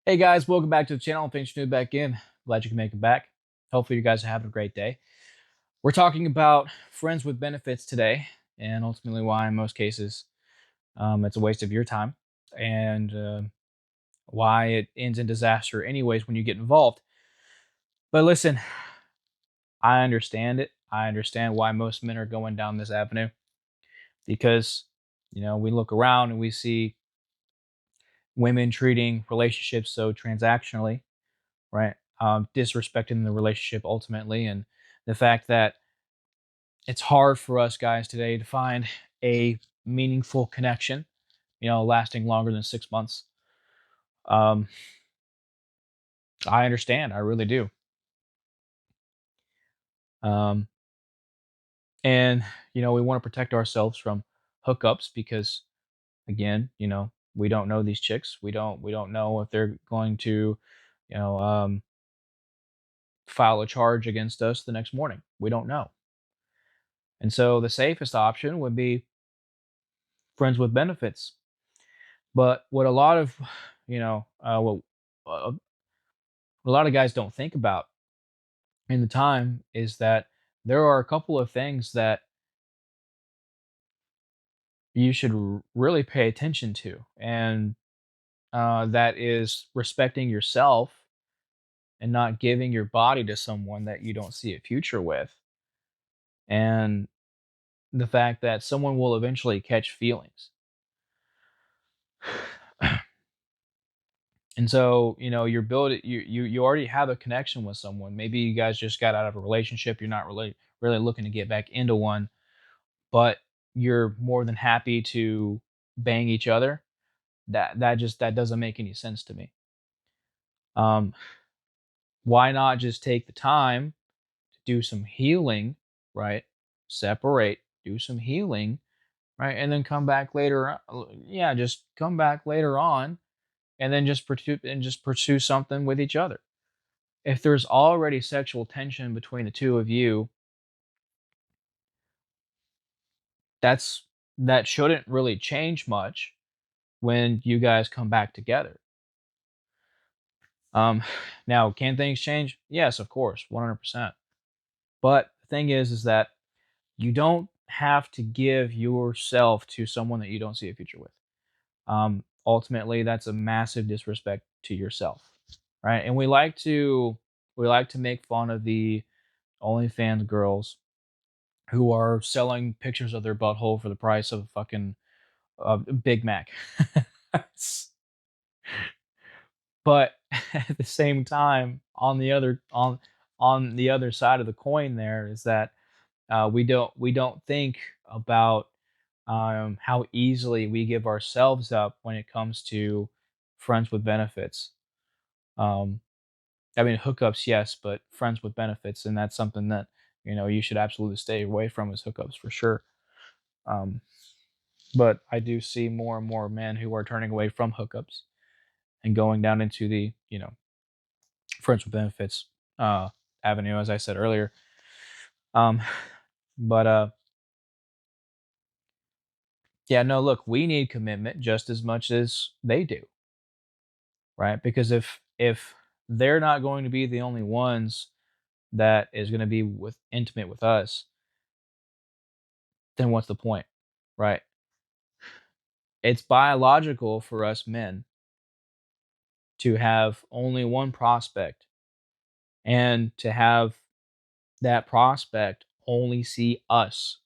Hey guys, welcome back to the channel. Thanks for tuning back in. Glad you can make it back. Hopefully, you guys are having a great day. We're talking about friends with benefits today, and ultimately why, in most cases, it's a waste of your time, and why it ends in disaster, anyways, when you get involved. But listen, I understand it. I understand why most men are going down this avenue because, we look around and we see women treating relationships so transactionally, right? Disrespecting the relationship ultimately, and the fact that it's hard for us guys today to find a meaningful connection, lasting longer than 6 months. Um, I understand, I really do. Um, and we want to protect ourselves from hookups because, again, we don't know these chicks. We don't know if they're going to, you know, um, file a charge against us the next morning. We don't know. And so the safest option would be friends with benefits. But what a lot of, what a lot of guys don't think about in the time is that there are a couple of things that you should really pay attention to, and that is respecting yourself and not giving your body to someone that you don't see a future with, and the fact that someone will eventually catch feelings. And so, you're building you already have a connection with someone. Maybe you guys just got out of a relationship, you're not really looking to get back into one, but you're more than happy to bang each other. That doesn't make any sense to me. Um, why not just take the time to do some healing, right? Separate, do some healing, right? And then come back later. Yeah, just come back later on and then just pursue something with each other. If there's already sexual tension between the two of you, that's that shouldn't really change much when you guys come back together. Now, can things change? Yes, of course, 100%. But the thing is that you don't have to give yourself to someone that you don't see a future with. Ultimately, that's a massive disrespect to yourself, right? And we like to make fun of the OnlyFans girls who are selling pictures of their butthole for the price of a fucking Big Mac. But at the same time, on the other side of the coin, there is that we don't think about how easily we give ourselves up when it comes to friends with benefits. Um, I mean, hookups, yes, but friends with benefits, and that's something that you should absolutely stay away from is hookups for sure. Um, but I do see more and more men who are turning away from hookups and going down into the friends with benefits uh, avenue, as I said earlier. Um, but yeah, no, look, we need commitment just as much as they do, right? Because if they're not going to be the only ones that is going to be with intimate with us, then what's the point, right? It's biological for us men to have only one prospect and to have that prospect only see us.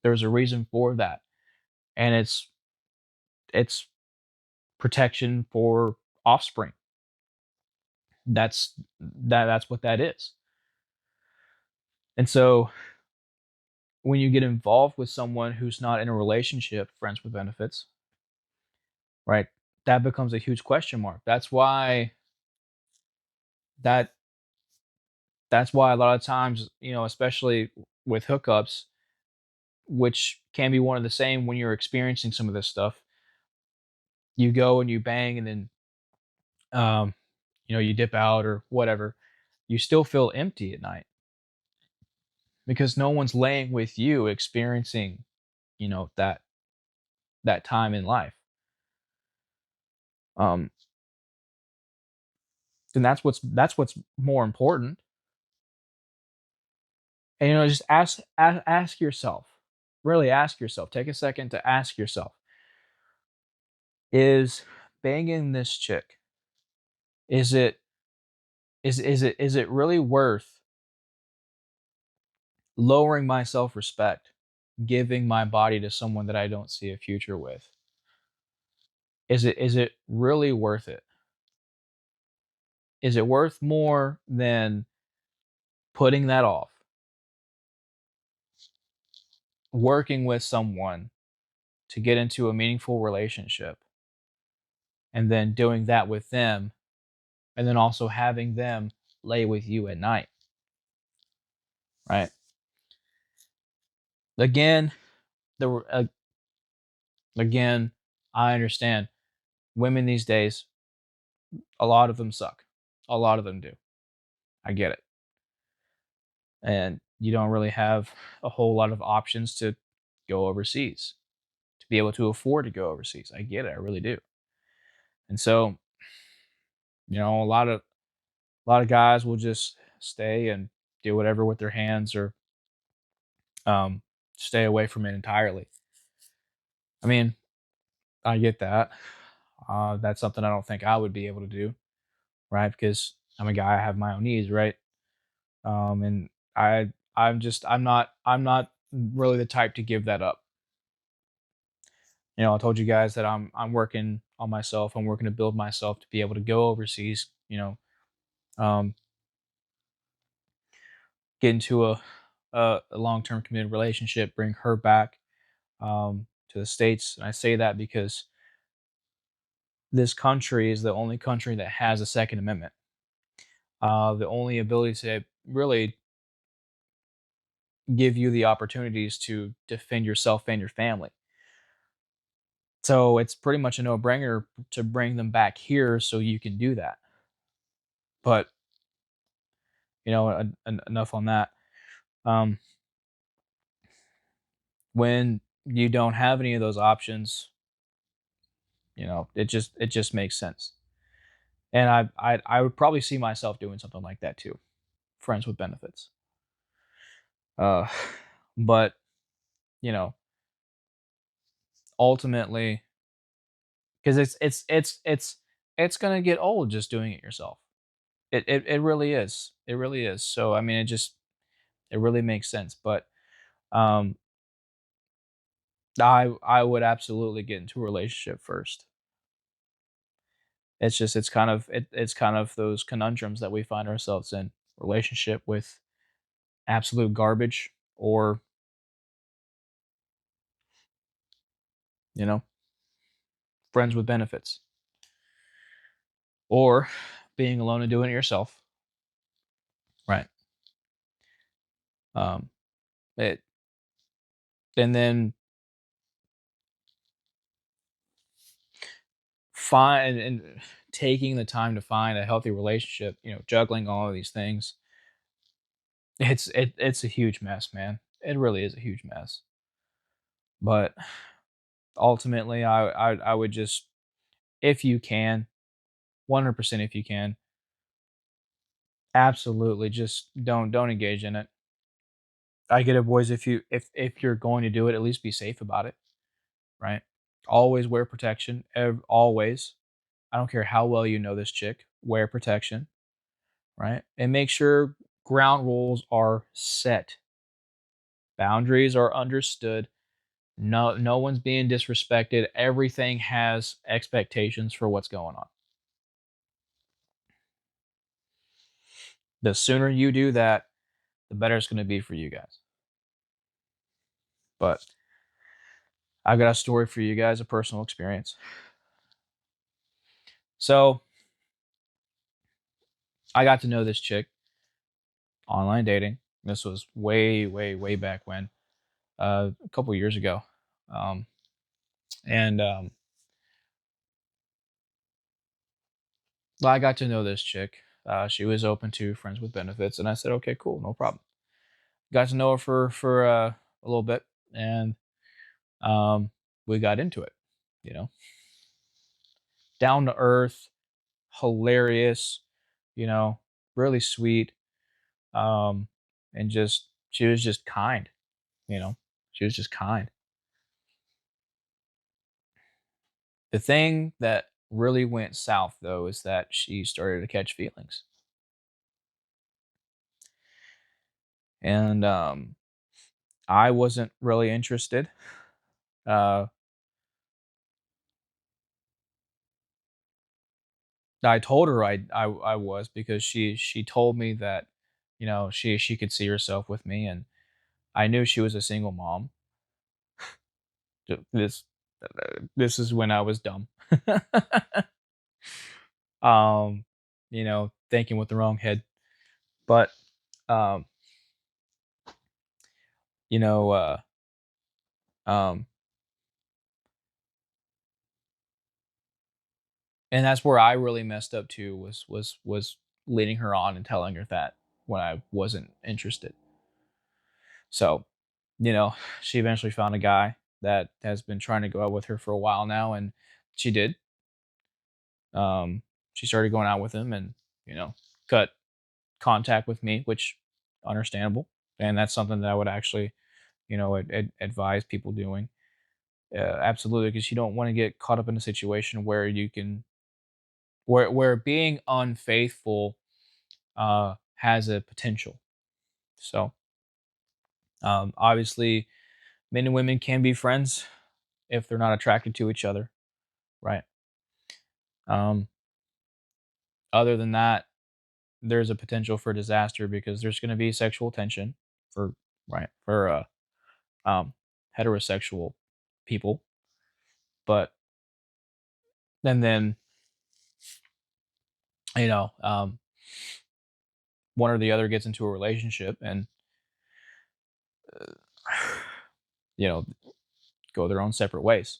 There's a reason for that, and it's protection for offspring. That's what that is. And so when you get involved with someone who's not in a relationship, friends with benefits, right? That becomes a huge question mark. That that's why a lot of times, especially with hookups, which can be one of the same when you're experiencing some of this stuff, you go and you bang and then um, you dip out or whatever, you still feel empty at night because no one's laying with you experiencing, that time in life. Um, and that's what's more important. And just ask yourself, really ask yourself. Take a second to ask yourself: Is banging this chick, is it is it really worth lowering my self respect, giving my body to someone that I don't see a future with? Is it really worth it? Is it worth more than putting that off, working with someone to get into a meaningful relationship, and then doing that with them, and then also having them lay with you at night, right? Again, there were again, I understand women these days, a lot of them suck. A lot of them do. I get it. And you don't really have a whole lot of options to go overseas, to be able to afford to go overseas. I get it. I really do. And so, a lot of guys will just stay and do whatever with their hands, or um, stay away from it entirely. I mean, I get that. That's something I don't think I would be able to do, right? Because I'm a guy, I have my own needs, right? And I'm not really the type to give that up. I told you guys that I'm working on myself. I'm working to build myself to be able to go overseas. Um, get into a long term committed relationship, bring her back to the states. And I say that because this country is the only country that has a Second Amendment. The only ability to really give you the opportunities to defend yourself and your family. So it's pretty much a no-brainer to bring them back here so you can do that. But enough on that. Um, when you don't have any of those options, it just makes sense. And I would probably see myself doing something like that too. Friends with benefits. Uh, but you know, ultimately, because it's gonna get old just doing it yourself. It really is. It really is. So I mean, it really makes sense. But um, I would absolutely get into a relationship first. It's kind of those conundrums that we find ourselves in: relationship with absolute garbage, or you know friends with benefits, or being alone and doing it yourself, right? Um, it and then find and taking the time to find a healthy relationship, juggling all of these things. It's a huge mess, man. It really is a huge mess. But ultimately, I would just, if you can, 100%, if you can, absolutely just don't engage in it. I get it, boys. If you're going to do it, at least be safe about it, right? Always wear protection. Always. I don't care how well you know this chick. Wear protection, right? And make sure ground rules are set. Boundaries are understood. No one's being disrespected. Everything has expectations for what's going on. The sooner you do that, the better it's going to be for you guys. But I've got a story for you guys, a personal experience. So I got to know this chick online dating. This was way, way, way back when, a couple years ago. Um, and well, I got to know this chick. She was open to friends with benefits, and I said, okay, cool, no problem. Got to know her for a little bit, and we got into it. You know, down to earth, hilarious, you know, really sweet, um, and just she was just kind, you know, she was just kind. The thing that really went south though is that she started to catch feelings, and I wasn't really interested. Uh, I told her I was because she told me that, you know, she could see herself with me, and I knew she was a single mom. This this is when I was dumb. um, you know, thinking with the wrong head. But um, you know, um, and that's where I really messed up too was leading her on and telling her that when I wasn't interested. So, you know, she eventually found a guy that has been trying to go out with her for a while now, and she did. Um, she started going out with him, and you know, cut contact with me, which understandable, and that's something that I would actually, you know, advise people doing. Absolutely, because you don't want to get caught up in a situation where you can where being unfaithful has a potential. So obviously, men and women can be friends if they're not attracted to each other, right? Um, other than that, there's a potential for disaster because there's going to be sexual tension for right for um, heterosexual people, but and then you know one or the other gets into a relationship and you know go their own separate ways.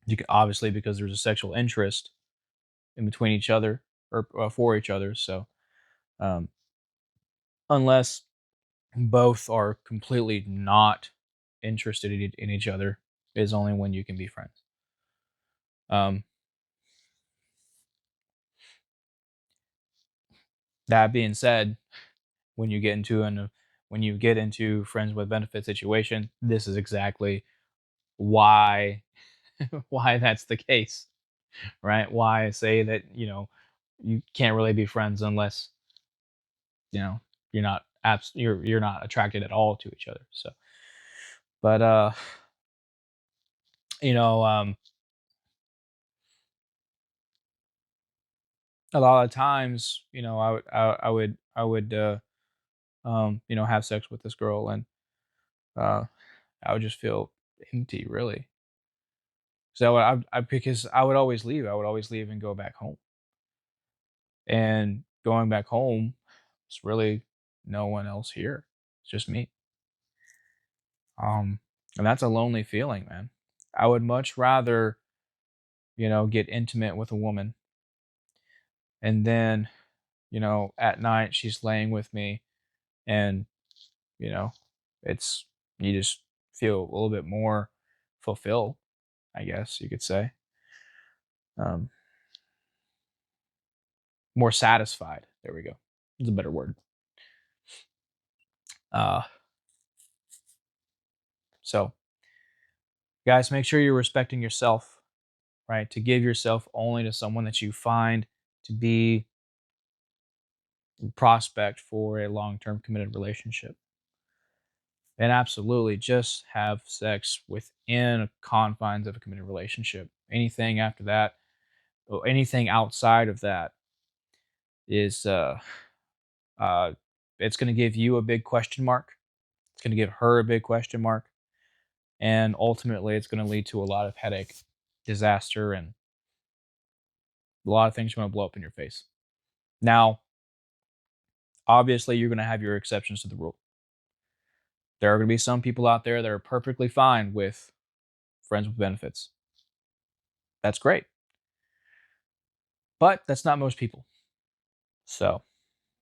You can obviously because there's a sexual interest in between each other or for each other. So um, unless both are completely not interested in each other, is only when you can be friends. Um, that being said, when you get into an when you get into friends with benefit situation, this is exactly why why that's the case, right? Why I say that you know you can't really be friends unless you know you're not attracted at all to each other. So, but you know, a lot of times, you know, I would you know, have sex with this girl, and uh, I would just feel empty, really. So because I would always leave. I would always leave and go back home. And going back home, it's really no one else here. It's just me. Um, and that's a lonely feeling, man. I would much rather, you know, get intimate with a woman, and then, you know, at night she's laying with me, and you know, it's you just feel a little bit more fulfilled, I guess you could say. Um, more satisfied. There we go. It's a better word. Uh, so guys, make sure you're respecting yourself, right? To give yourself only to someone that you find to be a prospect for a long-term committed relationship. And absolutely just have sex within confines of a committed relationship. Anything after that, or anything outside of that is uh it's going to give you a big question mark. It's going to give her a big question mark, and ultimately it's going to lead to a lot of headache, disaster, and a lot of things are going to blow up in your face. Now, obviously, you're going to have your exceptions to the rule. There are going to be some people out there that are perfectly fine with friends with benefits. That's great, but that's not most people. So,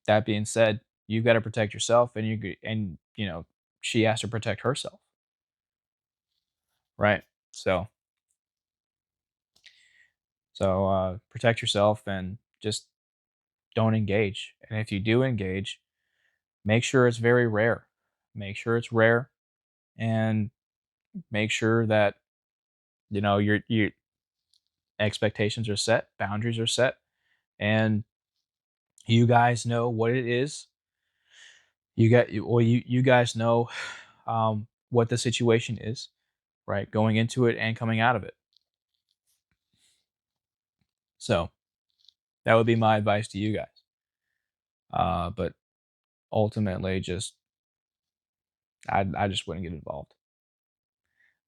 that being said, you've got to protect yourself, and and you know she has to protect herself, right? So, So protect yourself and just don't engage. And if you do engage, make sure it's very rare. Make sure it's rare, and make sure that your expectations are set, boundaries are set, and you guys know what it is. You guys know what the situation is, right? Going into it and coming out of it. So that would be my advice to you guys. But ultimately, I just wouldn't get involved.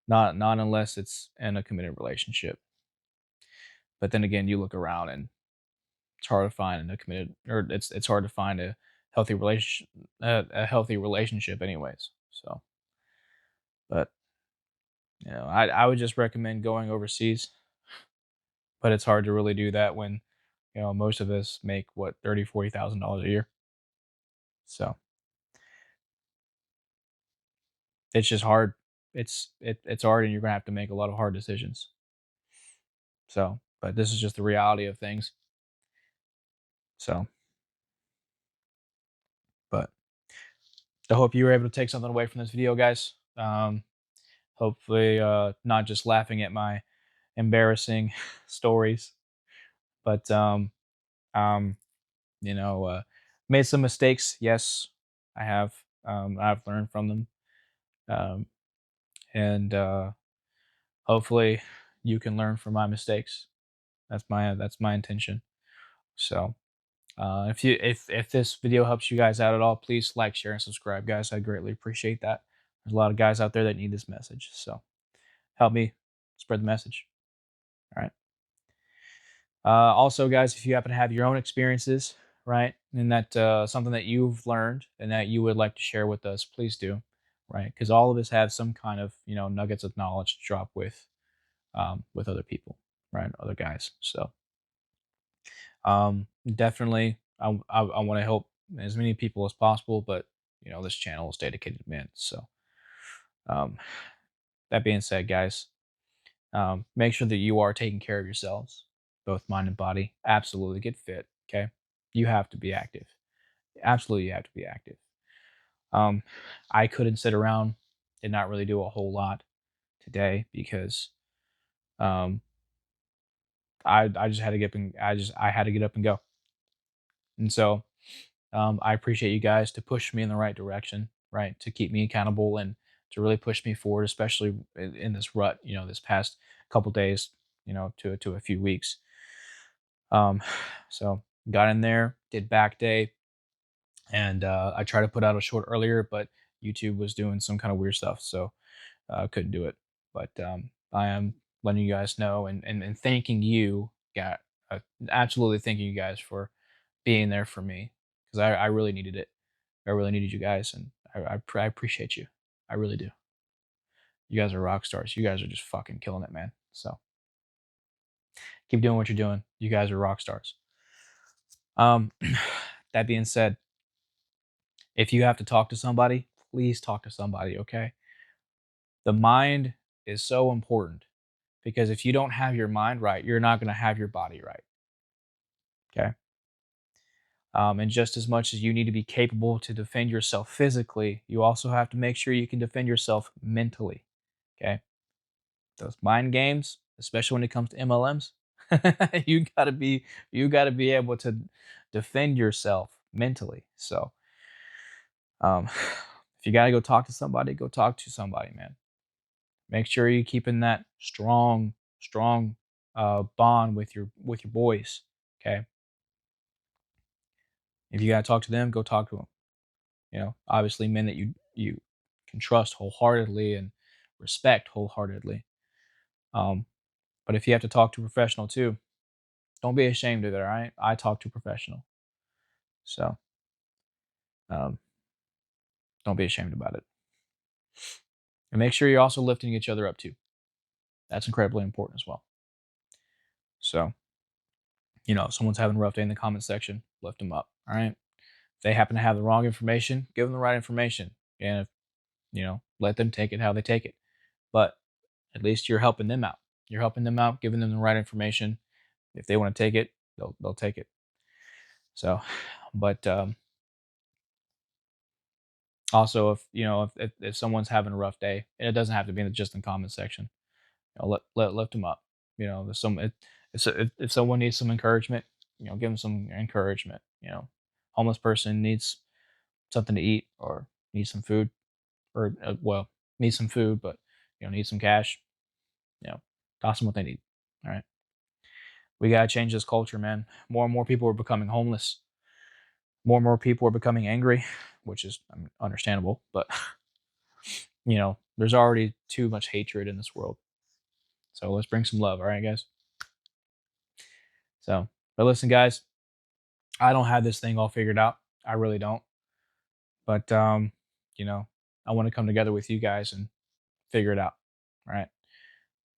Not unless it's in a committed relationship. But then again, you look around and it's hard to find a committed, or it's hard to find a healthy relationship, anyways. So, but I would just recommend going overseas. But it's hard to really do that when most of us make what 30, $40,000 a year. So it's just hard. It's hard, and you're gonna have to make a lot of hard decisions. So, but this is just the reality of things. So, but I hope you were able to take something away from this video, guys. Hopefully, not just laughing at my embarrassing stories, but um, you know, uh, made some mistakes. Yes, I have. I've learned from them, um, and hopefully, you can learn from my mistakes. That's my intention. So, if this video helps you guys out at all, please like, share, and subscribe, guys. I greatly appreciate that. There's a lot of guys out there that need this message, so help me spread the message. All right. Also, guys, if you happen to have your own experiences, right, and that something that you've learned and that you would like to share with us, please do, right? Because all of us have some kind of nuggets of knowledge to drop with other people, right, other guys. So definitely, I want to help as many people as possible, but this channel is dedicated to men. So um, that being said, guys, make sure that you are taking care of yourselves, both mind and body. Absolutely, get fit. Okay, you have to be active. Absolutely, you have to be active. Um, I couldn't sit around and not really do a whole lot today because um, I just had to get up and I had to get up and go. And so I appreciate you guys to push me in the right direction, right? To keep me accountable and to really push me forward, especially in this rut, this past couple days, to a few weeks. Um, so got in there, did back day, and I tried to put out a short earlier, but YouTube was doing some kind of weird stuff, so couldn't do it. But I am letting you guys know and thanking you, uh, absolutely thanking you guys for being there for me because I really needed it. I really needed you guys, and I appreciate you. I really do. You guys are rock stars. You guys are just fucking killing it, man. So keep doing what you're doing. You guys are rock stars. Um, that being said, if you have to talk to somebody, please talk to somebody. Okay, the mind is so important because if you don't have your mind right, you're not going to have your body right. Okay. And just as much as you need to be capable to defend yourself physically, you also have to make sure you can defend yourself mentally. Okay. Those mind games, especially when it comes to MLMs, you gotta be able to defend yourself mentally. So if you gotta go talk to somebody, man. Make sure you're keeping that strong bond with your boys. Okay. If you gotta talk to them, go talk to them. Obviously men that you can trust wholeheartedly and respect wholeheartedly. Um, but if you have to talk to a professional too, don't be ashamed of it. All right, I talk to a professional, so um, don't be ashamed about it. And make sure you're also lifting each other up too. That's incredibly important as well. So if someone's having a rough day in the comment section, lift them up. All right. If they happen to have the wrong information, give them the right information, and if, let them take it how they take it. But at least you're helping them out. You're helping them out, giving them the right information, If they want to take it, they'll take it. So, but also, if you know if someone's having a rough day, and it doesn't have to be in the just in comment section, you know, lift them up. You know, there's some if someone needs some encouragement, you know, give them some encouragement. You know, homeless person needs something to eat or needs some food, or well, needs some food, but you know, needs some cash. You know, toss them what they need. All right, we gotta change this culture, man. More and more people are becoming homeless. More and more people are becoming angry, which is, I mean, understandable. But you know, there's already too much hatred in this world. So let's bring some love. All right, guys. So, but listen, guys, I don't have this thing all figured out. I really don't. But you know, I want to come together with you guys and figure it out. All right.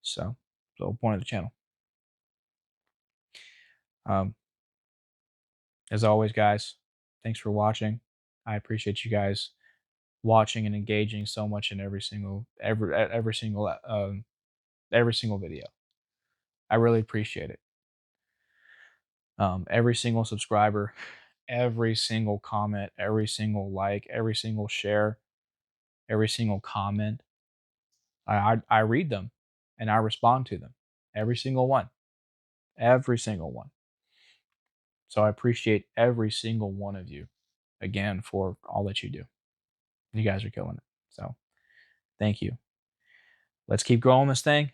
So, so point of the channel. Um, as always, guys, thanks for watching. I appreciate you guys watching and engaging so much in every single video. I really appreciate it. Every single subscriber, every single comment, every single like, every single share, every single comment. I read them and I respond to them. Every single one. Every single one. So I appreciate every single one of you again for all that you do. You guys are killing it. So thank you. Let's keep growing this thing.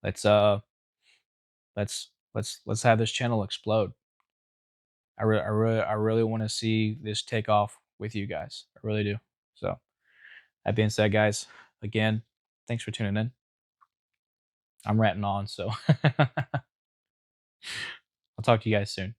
Let's let's have this channel explode. I really want to see this take off with you guys. I really do. So that being said, guys, again, thanks for tuning in. I'm ranting on, so I'll talk to you guys soon.